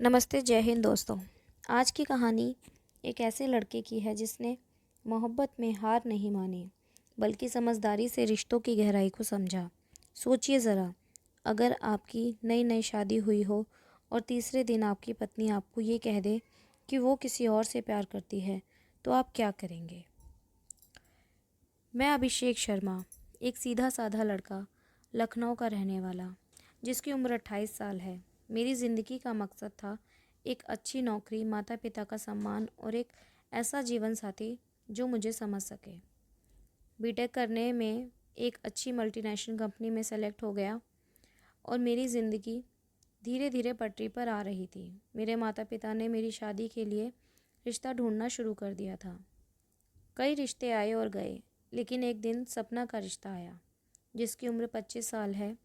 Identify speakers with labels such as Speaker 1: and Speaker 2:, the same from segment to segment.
Speaker 1: नमस्ते, जय हिंद दोस्तों। आज की कहानी एक ऐसे लड़के की है जिसने मोहब्बत में हार नहीं मानी, बल्कि समझदारी से रिश्तों की गहराई को समझा। सोचिए ज़रा, अगर आपकी नई नई शादी हुई हो और तीसरे दिन आपकी पत्नी आपको ये कह दे कि वो किसी और से प्यार करती है, तो आप क्या करेंगे? मैं अभिषेक शर्मा, एक सीधा साधा लड़का, लखनऊ का रहने वाला, जिसकी उम्र 28 साल है। मेरी ज़िंदगी का मकसद था एक अच्छी नौकरी, माता पिता का सम्मान और एक ऐसा जीवन साथी जो मुझे समझ सके। बीटेक करने में एक अच्छी मल्टीनेशनल कंपनी में सेलेक्ट हो गया और मेरी ज़िंदगी धीरे धीरे पटरी पर आ रही थी। मेरे माता पिता ने मेरी शादी के लिए रिश्ता ढूंढना शुरू कर दिया था। कई रिश्ते आए और गए, लेकिन एक दिन सपना का रिश्ता आया, जिसकी उम्र 25 साल है।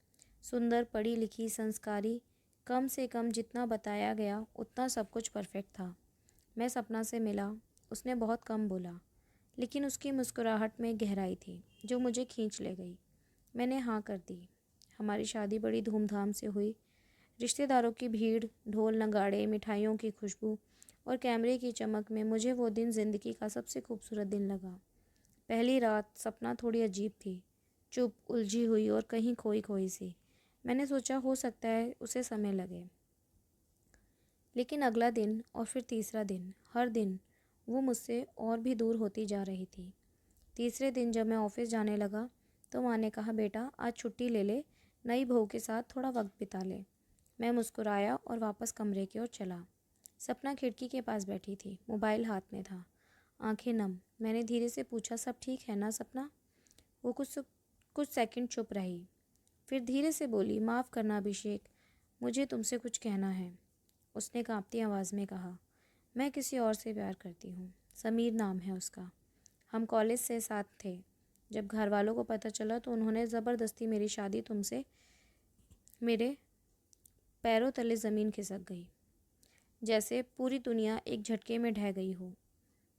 Speaker 1: सुंदर, पढ़ी लिखी, संस्कारी, कम से कम जितना बताया गया उतना सब कुछ परफेक्ट था। मैं सपना से मिला। उसने बहुत कम बोला, लेकिन उसकी मुस्कुराहट में गहराई थी जो मुझे खींच ले गई। मैंने हाँ कर दी। हमारी शादी बड़ी धूमधाम से हुई। रिश्तेदारों की भीड़, ढोल नगाड़े, मिठाइयों की खुशबू और कैमरे की चमक में मुझे वो दिन ज़िंदगी का सबसे खूबसूरत दिन लगा। पहली रात सपना थोड़ी अजीब थी, चुप, उलझी हुई और कहीं खोई खोई सी। मैंने सोचा हो सकता है उसे समय लगे। लेकिन अगला दिन और फिर तीसरा दिन, हर दिन वो मुझसे और भी दूर होती जा रही थी। तीसरे दिन जब मैं ऑफिस जाने लगा तो माँ ने कहा, बेटा आज छुट्टी ले ले, नई बहू के साथ थोड़ा वक्त बिता ले। मैं मुस्कुराया और वापस कमरे की ओर चला। सपना खिड़की के पास बैठी थी, मोबाइल हाथ में था, आंखें नम। मैंने धीरे से पूछा, सब ठीक है ना सपना? वो कुछ सेकंड चुप रही, फिर धीरे से बोली, माफ़ करना अभिषेक, मुझे तुमसे कुछ कहना है। उसने कांपती आवाज़ में कहा, मैं किसी और से प्यार करती हूँ। समीर नाम है उसका। हम कॉलेज से साथ थे। जब घर वालों को पता चला तो उन्होंने ज़बरदस्ती मेरी शादी तुमसे, मेरे पैरों तले ज़मीन खिसक गई, जैसे पूरी दुनिया एक झटके में ढह गई हो।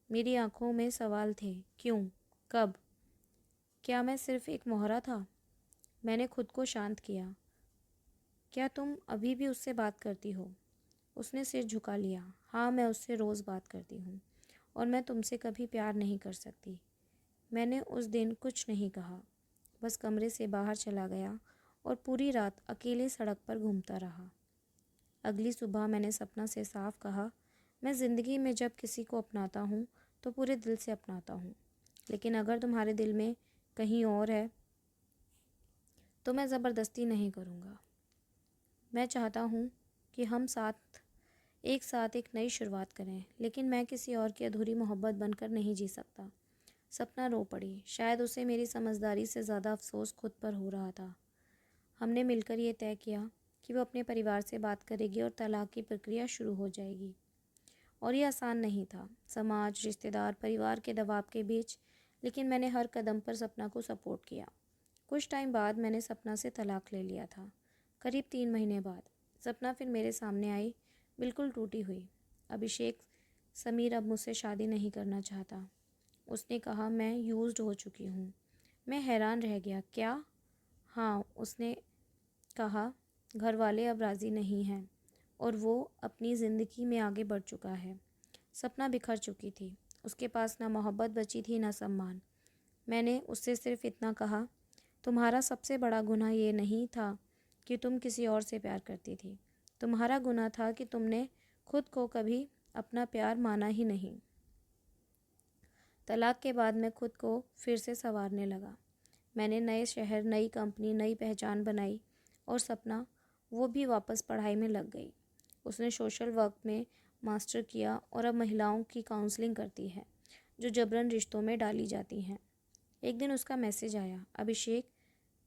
Speaker 1: मेरी आंखों में सवाल थे, क्यों, कब, क्या मैं सिर्फ एक मोहरा था? मैंने खुद को शांत किया। क्या तुम अभी भी उससे बात करती हो? उसने सिर झुका लिया। हाँ, मैं उससे रोज़ बात करती हूँ और मैं तुमसे कभी प्यार नहीं कर सकती। मैंने उस दिन कुछ नहीं कहा, बस कमरे से बाहर चला गया और पूरी रात अकेले सड़क पर घूमता रहा। अगली सुबह मैंने सपना से साफ कहा, मैं ज़िंदगी में जब किसी को अपनाता हूँ तो पूरे दिल से अपनाता हूँ, लेकिन अगर तुम्हारे दिल में कहीं और है तो मैं ज़बरदस्ती नहीं करूँगा। मैं चाहता हूँ कि हम एक साथ एक नई शुरुआत करें, लेकिन मैं किसी और की अधूरी मोहब्बत बनकर नहीं जी सकता। सपना रो पड़ी। शायद उसे मेरी समझदारी से ज़्यादा अफसोस खुद पर हो रहा था। हमने मिलकर ये तय किया कि वो अपने परिवार से बात करेगी और तलाक की प्रक्रिया शुरू हो जाएगी। और ये आसान नहीं था, समाज, रिश्तेदार, परिवार के दबाव के बीच, लेकिन मैंने हर कदम पर सपना को सपोर्ट किया। कुछ टाइम बाद मैंने सपना से तलाक ले लिया था। करीब 3 महीने बाद सपना फिर मेरे सामने आई, बिल्कुल टूटी हुई। अभिषेक, समीर अब मुझसे शादी नहीं करना चाहता। उसने कहा, मैं यूज्ड हो चुकी हूँ। मैं हैरान रह गया। क्या? हाँ, उसने कहा, घर वाले अब राज़ी नहीं हैं और वो अपनी ज़िंदगी में आगे बढ़ चुका है। सपना बिखर चुकी थी। उसके पास ना मोहब्बत बची थी ना सम्मान। मैंने उससे सिर्फ इतना कहा, तुम्हारा सबसे बड़ा गुनाह ये नहीं था कि तुम किसी और से प्यार करती थी। तुम्हारा गुनाह था कि तुमने खुद को कभी अपना प्यार माना ही नहीं। तलाक के बाद मैं खुद को फिर से संवारने लगा। मैंने नए शहर, नई कंपनी, नई पहचान बनाई और सपना, वो भी वापस पढ़ाई में लग गई। उसने सोशल वर्क में मास्टर किया और अब महिलाओं की काउंसलिंग करती है जो जबरन रिश्तों में डाली जाती हैं। एक दिन उसका मैसेज आया, अभिषेक,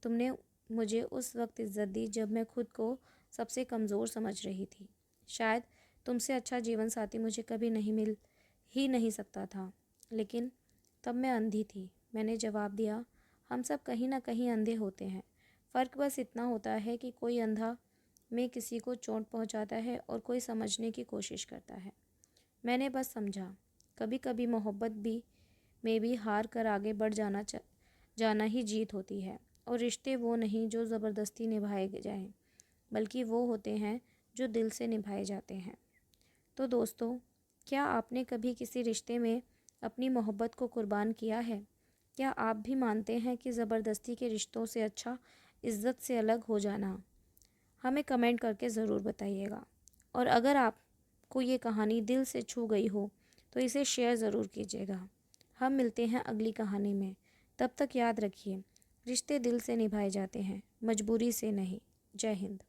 Speaker 1: तुमने मुझे उस वक्त इज्जत दी जब मैं खुद को सबसे कमज़ोर समझ रही थी। शायद तुमसे अच्छा जीवन साथी मुझे कभी नहीं मिल ही नहीं सकता था, लेकिन तब मैं अंधी थी। मैंने जवाब दिया, हम सब कहीं ना कहीं अंधे होते हैं। फ़र्क बस इतना होता है कि कोई अंधा में किसी को चोट पहुंचाता है और कोई समझने की कोशिश करता है। मैंने बस समझा, कभी कभी मोहब्बत भी हार कर आगे बढ़ जाना ही जीत होती है। और रिश्ते वो नहीं जो ज़बरदस्ती निभाए जाएं, बल्कि वो होते हैं जो दिल से निभाए जाते हैं। तो दोस्तों, क्या आपने कभी किसी रिश्ते में अपनी मोहब्बत को कुर्बान किया है? क्या आप भी मानते हैं कि ज़बरदस्ती के रिश्तों से अच्छा इज़्ज़त से अलग हो जाना? हमें कमेंट करके ज़रूर बताइएगा। और अगर आपको ये कहानी दिल से छू गई हो तो इसे शेयर ज़रूर कीजिएगा। हम मिलते हैं अगली कहानी में। तब तक याद रखिए, रिश्ते दिल से निभाए जाते हैं, मजबूरी से नहीं। जय हिंद।